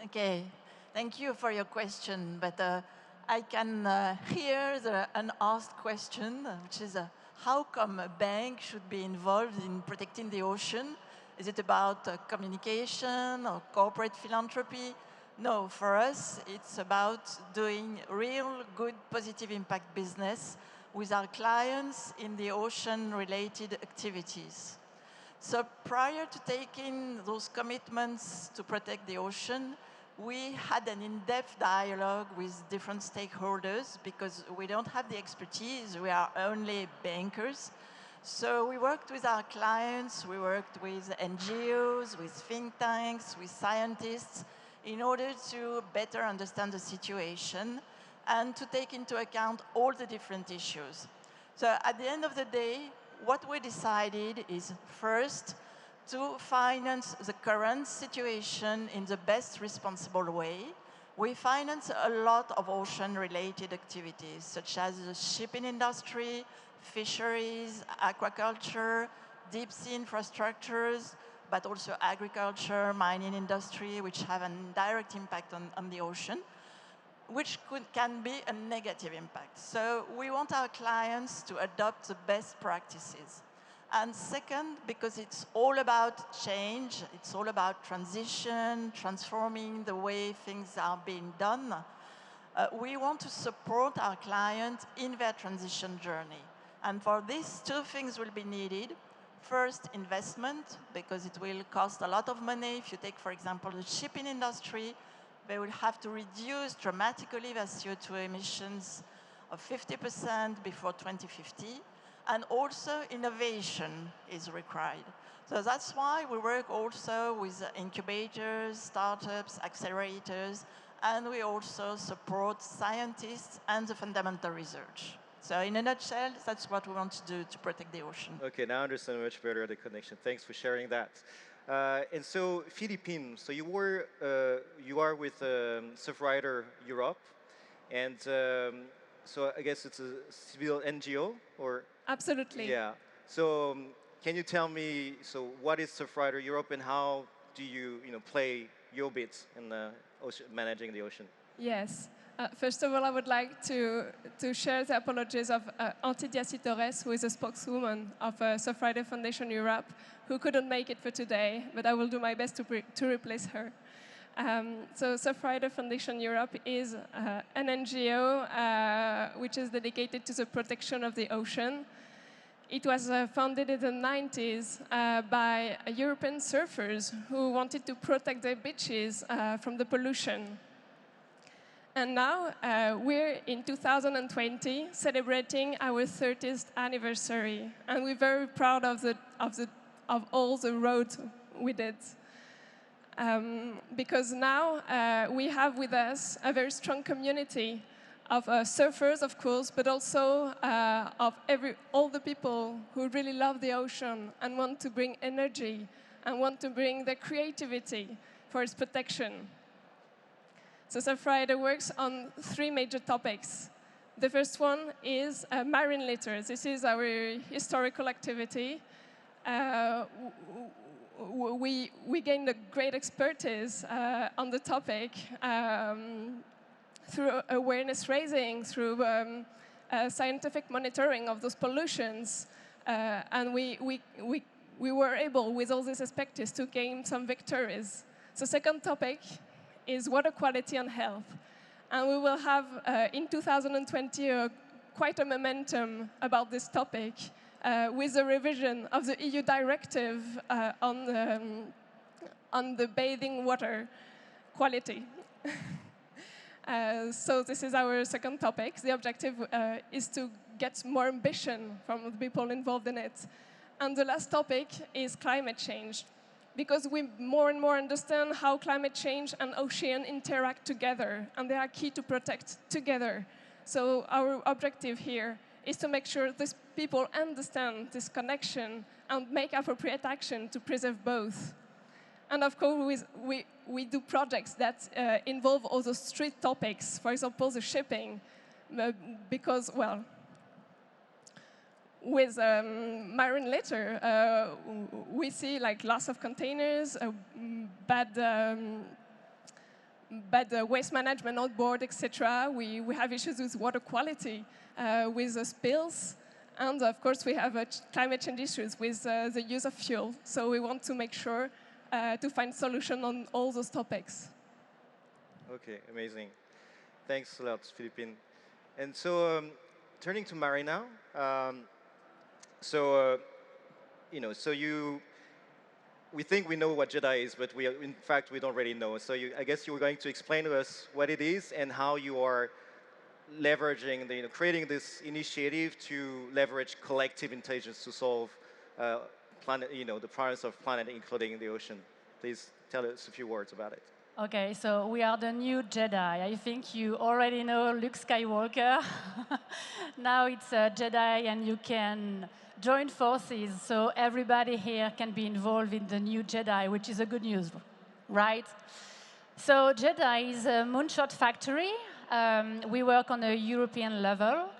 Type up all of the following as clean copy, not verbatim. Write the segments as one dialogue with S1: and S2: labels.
S1: Okay, thank you for your question, but I can hear the unasked question, which is how come a bank should be involved in protecting the ocean? Is it about communication or corporate philanthropy? No, for us, it's about doing real good positive impact business with our clients in the ocean-related activities. So prior to taking those commitments to protect the ocean, we had an in-depth dialogue with different stakeholders because we don't have the expertise, we are only bankers. So we worked with our clients, we worked with NGOs, with think tanks, with scientists, in order to better understand the situation and to take into account all the different issues. So at the end of the day, what we decided is first to finance the current situation in the best responsible way. We finance a lot of ocean-related activities, such as the shipping industry, fisheries, aquaculture, deep-sea infrastructures, but also agriculture, mining industry, which have a direct impact on the ocean, which can be a negative impact. So we want our clients to adopt the best practices. And second, because it's all about change, it's all about transition, transforming the way things are being done, we want to support our clients in their transition journey. And for this, two things will be needed. First, investment, because it will cost a lot of money. If you take, for example, the shipping industry, they will have to reduce dramatically their CO2 emissions of 50% before 2050. And also innovation is required. So that's why we work also with incubators, startups, accelerators, and we also support scientists and the fundamental research. So in a nutshell, that's what we want to do to protect the ocean.
S2: Okay, now I understand much better the connection. Thanks for sharing that. And so, Philippine, so you are with Surfrider Europe, and so I guess it's a civil NGO, or?
S3: Absolutely.
S2: Yeah. So can you tell me, so what is Surfrider Europe and how do you, play your bit in managing the ocean?
S3: Yes. First of all, I would like to share the apologies of Antidia Citores, who is a spokeswoman of Surfrider Foundation Europe, who couldn't make it for today, but I will do my best to replace her. So Surfrider Foundation Europe is an NGO which is dedicated to the protection of the ocean. It was founded in the 90s by European surfers who wanted to protect their beaches from the pollution. And now we're in 2020 celebrating our 30th anniversary, and we're very proud of all the roads we did. Because now we have with us a very strong community of surfers, of course, but also of all the people who really love the ocean and want to bring energy and want to bring their creativity for its protection. So Surfrider works on three major topics. The first one is marine litter. This is our historical activity. We gained a great expertise on the topic through awareness raising, through scientific monitoring of those pollutions. And we were able, with all these expertise, to gain some victories. The second topic is water quality and health. And we will have, in 2020, quite a momentum about this topic with the revision of the EU directive on the bathing water quality. So this is our second topic. The objective is to get more ambition from the people involved in it. And the last topic is climate change, because we more and more understand how climate change and ocean interact together, and they are key to protect together. So our objective here is to make sure these people understand this connection and make appropriate action to preserve both. And of course, we do projects that involve all those three topics, for example, the shipping, because, well, with marine litter, we see like loss of containers, bad bad waste management on board, etc. We have issues with water quality, with spills, and of course we have climate change issues with the use of fuel. So we want to make sure to find solution on all those topics.
S2: Okay, amazing. Thanks a lot, Philippine. And so, turning to Marina, we think we know what JEDI is, but in fact, we don't really know. So I guess you were going to explain to us what it is and how you are leveraging, creating this initiative to leverage collective intelligence to solve the problems of planet, including the ocean. Please tell us a few words about it.
S4: Okay, so we are the new JEDI. I think you already know Luke Skywalker. Now it's a JEDI, and you can join forces, so everybody here can be involved in the new JEDI, which is a good news, right? So JEDI is a moonshot factory. We work on a European level,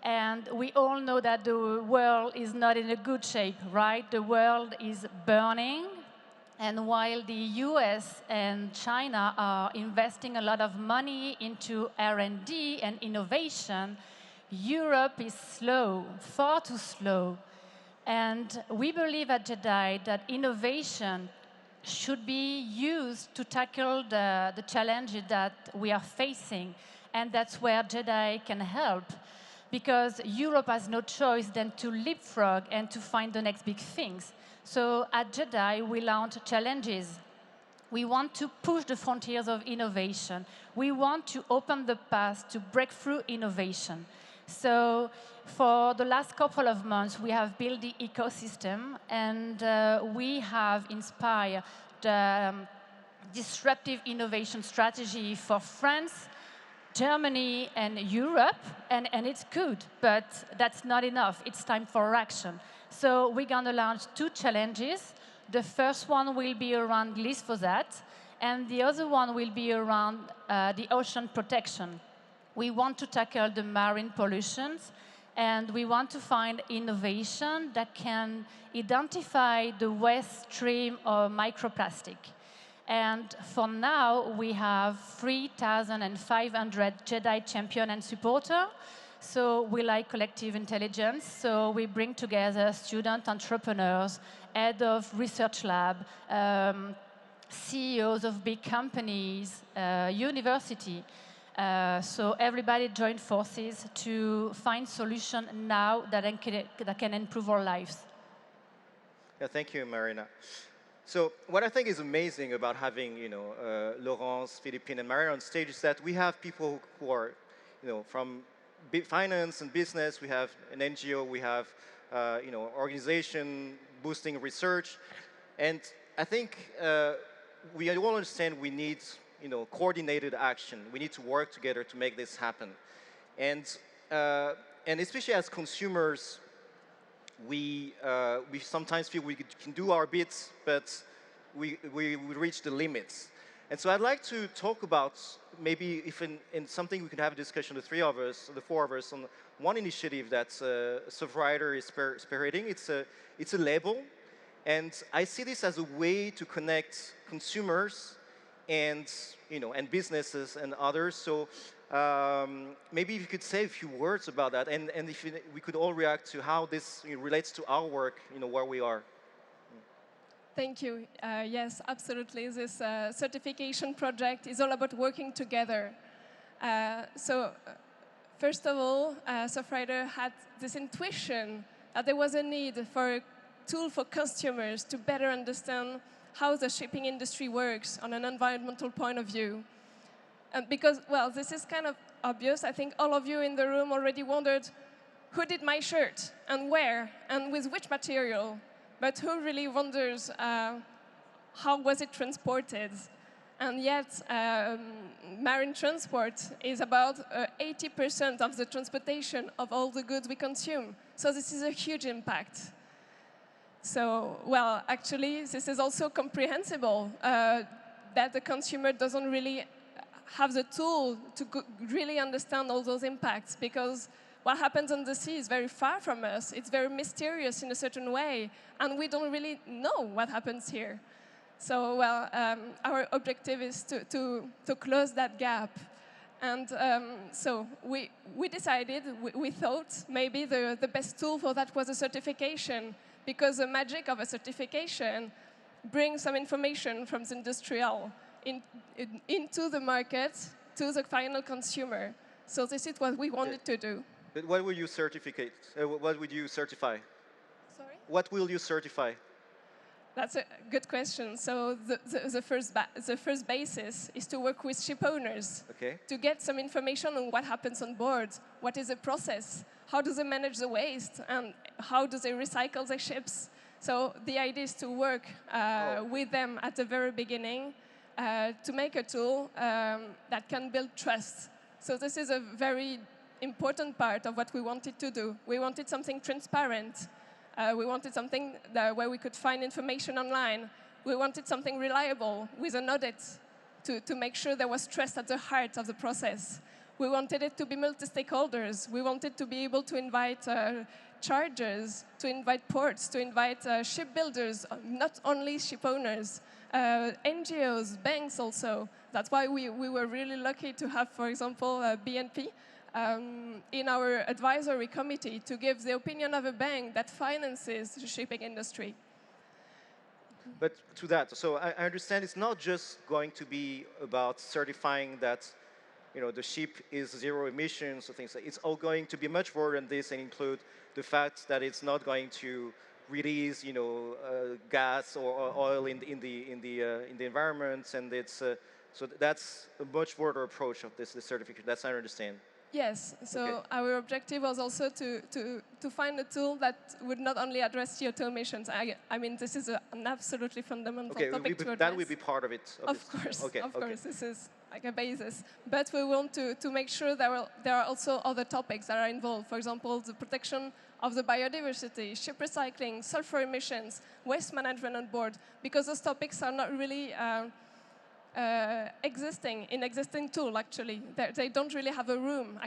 S4: and we all know that the world is not in a good shape, right? The world is burning. And while the US and China are investing a lot of money into R&D and innovation, Europe is slow, far too slow. And we believe at JEDI that innovation should be used to tackle the challenges that we are facing. And that's where JEDI can help, because Europe has no choice than to leapfrog and to find the next big things. So at JEDI, we launch challenges. We want to push the frontiers of innovation. We want to open the path to breakthrough innovation. So for the last couple of months, we have built the ecosystem, and we have inspired the disruptive innovation strategy for France, Germany, and Europe, and it's good, but that's not enough. It's time for action. So we're going to launch 2 challenges. The first one will be around glyphosate, and the other one will be around the ocean protection. We want to tackle the marine pollutions, and we want to find innovation that can identify the waste stream of microplastic. And for now, we have 3,500 JEDI champions and supporters. So we like collective intelligence. So we bring together student entrepreneurs, head of research lab, CEOs of big companies, university. So everybody joined forces to find solutions now that can improve our lives.
S2: Yeah, thank you, Marina. So what I think is amazing about having, Laurence, Philippine, and Marina on stage is that we have people who are, from finance and business. We have an NGO. We have, organization boosting research, and I think we all understand we need, coordinated action. We need to work together to make this happen, and especially as consumers. We sometimes feel we can do our bits, but we reach the limits. And so I'd like to talk about maybe if in something we could have a discussion, the 4 of us, on one initiative that Surfrider is spearheading. It's a label, and I see this as a way to connect consumers and businesses and others. So maybe if you could say a few words about that, and if we could all react to how this relates to our work, where we are.
S3: Thank you. Yes, absolutely. This certification project is all about working together. First of all, Surfrider had this intuition that there was a need for a tool for consumers to better understand how the shipping industry works on an environmental point of view. Because, well, this is kind of obvious. I think all of you in the room already wondered, who did my shirt, and where, and with which material? But who really wonders how was it transported? And yet, marine transport is about 80% of the transportation of all the goods we consume. So this is a huge impact. So, well, actually, this is also comprehensible that the consumer doesn't really have the tool to really understand all those impacts, because what happens on the sea is very far from us. It's very mysterious in a certain way, and we don't really know what happens here. So, well, our objective is to close that gap. And so we decided, we thought maybe the best tool for that was a certification, because the magic of a certification brings some information from the industrial into the market to the final consumer. So this is what we wanted to do.
S2: But what will you certificate? What would you certify?
S3: Sorry?
S2: What will you certify?
S3: That's a good question. So the first basis is to work with ship owners,
S2: Okay.
S3: to get some information on what happens on board, what is the process, how do they manage the waste, and how do they recycle their ships. So the idea is to work with them at the very beginning to make a tool that can build trust. So this is a very important part of what we wanted to do. We wanted something transparent. We wanted something where we could find information online. We wanted something reliable with an audit to make sure there was trust at the heart of the process. We wanted it to be multi-stakeholders. We wanted to be able to invite chargers, to invite ports, to invite shipbuilders, not only ship owners, NGOs, banks also. That's why we were really lucky to have, for example, BNP in our advisory committee to give the opinion of a bank that finances the shipping industry.
S2: But to that, so I understand it's not just going to be about certifying that, you know, the ship is zero emissions or things like. It's all going to be much more than this and include the fact that it's not going to release, you know, gas or oil in the environment, and it's so that's a much broader approach of this certification. That's I understand.
S3: Yes, so
S2: Okay.
S3: our objective was also to find a tool that would not only address CO2 emissions. I mean, this is an absolutely fundamental topic to address.
S2: That will be part of it.
S3: Of course,
S2: Okay.
S3: of course, this is like a basis. But we want to make sure that there are also other topics that are involved. For example, the protection of the biodiversity, ship recycling, sulfur emissions, waste management on board, because those topics are not really existing tool, actually. They don't really have a room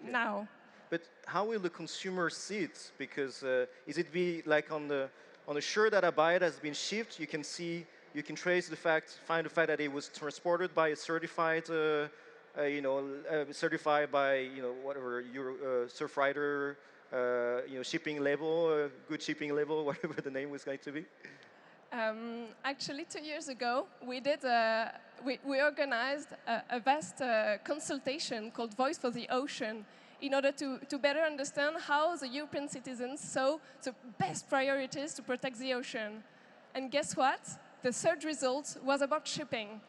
S3: now.
S2: But how will the consumer see it? Because is it be like on the shirt that I buy it has been shipped? You can see, you can trace the fact, find the fact that it was transported by a certified, certified by whatever Surfrider, shipping label, good shipping label, whatever the name was going to be.
S3: Actually, 2 years ago, we organized a vast consultation called Voice for the Ocean in order to better understand how the European citizens saw the best priorities to protect the ocean. And guess what? The third result was about shipping.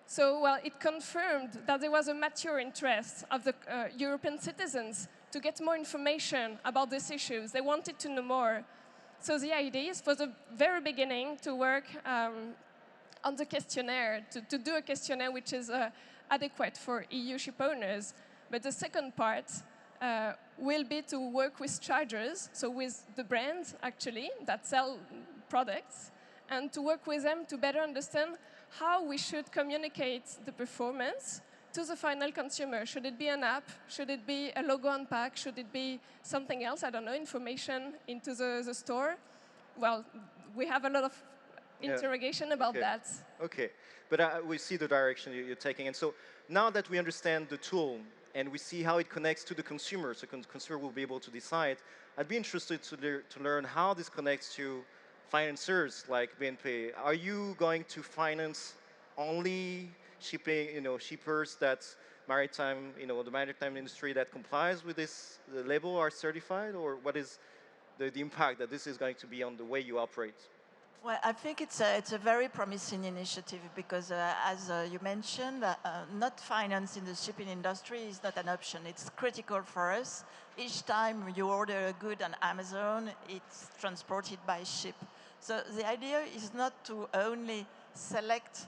S3: So, well, it confirmed that there was a mature interest of the European citizens to get more information about these issues. They wanted to know more. So the idea is, for the very beginning, to work on the questionnaire, to do a questionnaire which is adequate for EU ship owners. But the second part will be to work with chargers, so with the brands, actually, that sell products, and to work with them to better understand how we should communicate the performance to the final consumer. Should it be an app? Should it be a logo on pack? Should it be something else? I don't know, information into the store? Well, we have a lot of interrogation about that.
S2: Okay, but we see the direction you're taking. And so now that we understand the tool and we see how it connects to the consumer, so the consumer will be able to decide, I'd be interested to learn how this connects to financiers like BNP. Are you going to finance only shipping, shippers that's maritime, the maritime industry that complies with this label are certified, or what is the impact that this is going to be on the way you operate?
S1: Well, I think it's a very promising initiative because, as you mentioned, not finance in the shipping industry is not an option. It's critical for us. Each time you order a good on Amazon, it's transported by ship. So the idea is not to only select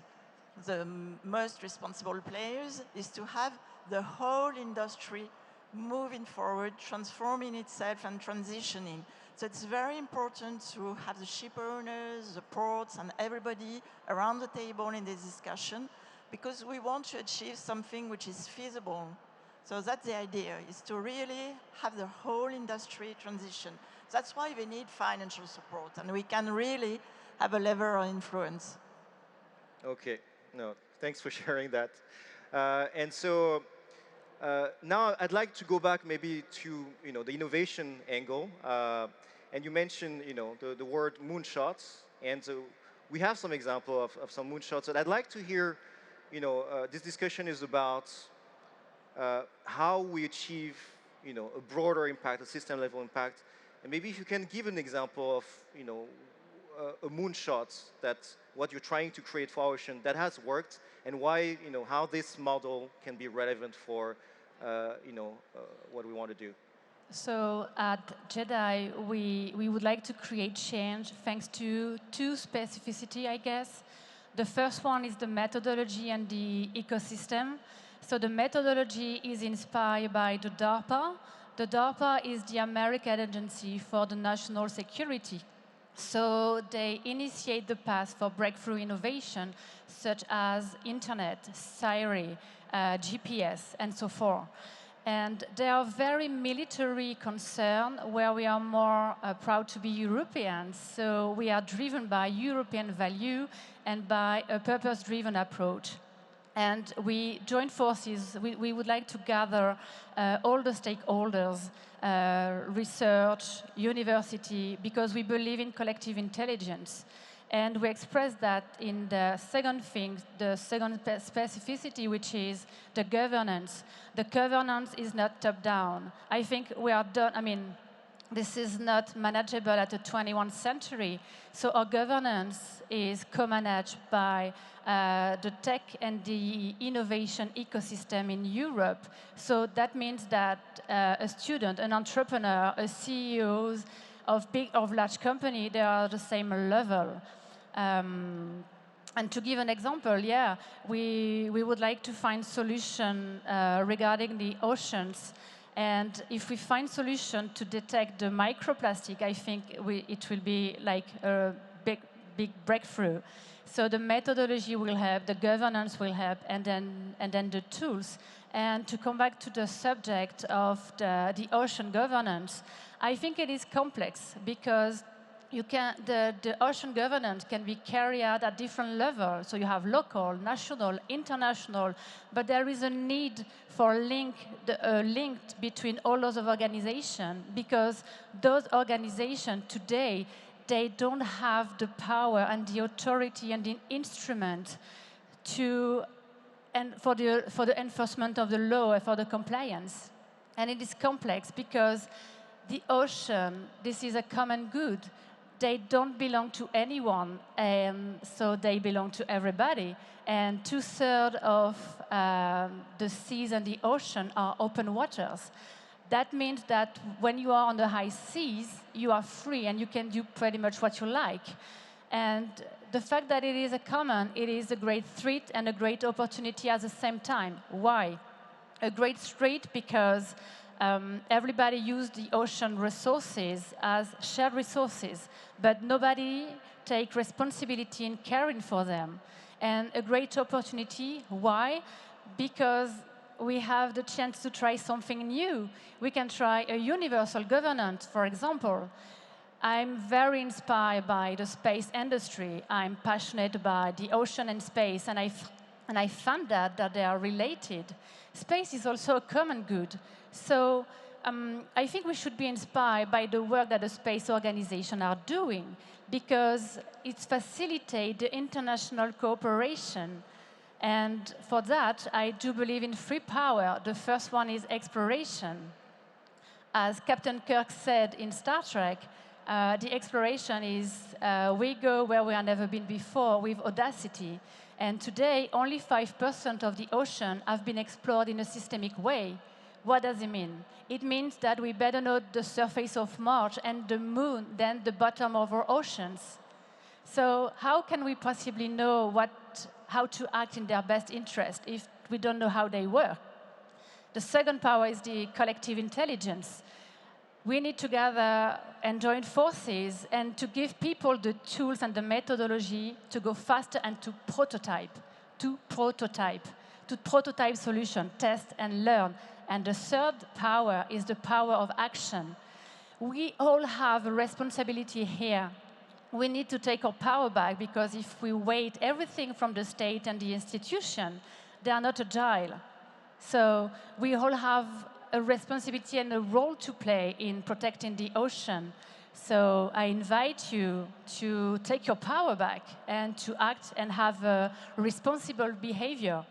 S1: the most responsible players, is to have the whole industry moving forward, transforming itself and transitioning. So it's very important to have the ship owners, the ports, and everybody around the table in this discussion, because we want to achieve something which is feasible. So that's the idea, is to really have the whole industry transition. That's why we need financial support, and we can really have a lever of influence.
S2: Okay, no, thanks for sharing that. And so now I'd like to go back maybe to the innovation angle. And you mentioned the word moonshots, and so we have some example of some moonshots. And I'd like to hear, this discussion is about how we achieve a broader impact, a system level impact. And maybe if you can give an example of a moonshot, that what you're trying to create for ocean that has worked, and why how this model can be relevant for what we want to do.
S4: So at JEDI, we would like to create change thanks to two specificity, I guess. The first one is the methodology and the ecosystem. So the methodology is inspired by the DARPA. The DARPA is the American Agency for the National Security. So they initiate the path for breakthrough innovation, such as internet, Siri, GPS, and so forth. And they are very military concerned, where we are more proud to be Europeans. So we are driven by European value and by a purpose-driven approach. And we join forces. We would like to gather all the stakeholders, research, university, because we believe in collective intelligence. And we express that in the second thing, the second specificity, which is the governance. The governance is not top-down. I think we are done. I mean, this is not manageable at the 21st century. So our governance is co-managed by the tech and the innovation ecosystem in Europe. So that means that a student, an entrepreneur, a CEO of big or large company, they are the same level. And to give an example, yeah, we would like to find solution regarding the oceans. And if we find solution to detect the microplastic, I think it will be like a big breakthrough. So the methodology will help, the governance will help, and then the tools. And to come back to the subject of the ocean governance, I think it is complex because the ocean governance can be carried out at different levels. So you have local, national, international, but there is a need for a link between all those organizations, because those organizations today, they don't have the power and the authority and the instrument for the enforcement of the law and for the compliance. And it is complex because the ocean, this is a common good. They don't belong to anyone, and so they belong to everybody. And 2/3 of the seas and the ocean are open waters. That means that when you are on the high seas, you are free and you can do pretty much what you like. And the fact that it is a common, it is a great threat and a great opportunity at the same time. Why? A great threat because everybody uses the ocean resources as shared resources, but nobody takes responsibility in caring for them. And a great opportunity, why? Because we have the chance to try something new. We can try a universal governance, for example. I'm very inspired by the space industry. I'm passionate by the ocean and space, and I found that they are related. Space is also a common good. So I think we should be inspired by the work that the space organizations are doing, because it facilitates the international cooperation. And for that, I do believe in three powers. The first one is exploration. As Captain Kirk said in Star Trek, the exploration is we go where we have never been before with audacity. And today, only 5% of the ocean have been explored in a systemic way. What does it mean? It means that we better know the surface of Mars and the moon than the bottom of our oceans. So how can we possibly know how to act in their best interest if we don't know how they work? The second power is the collective intelligence. We need to gather and join forces and to give people the tools and the methodology to go faster and to prototype solution, test and learn. And the third power is the power of action. We all have a responsibility here we need to take our power back, because if we wait everything from the state and the institution, they are not agile. So we all have a responsibility and a role to play in protecting the ocean. So I invite you to take your power back and to act and have a responsible behavior.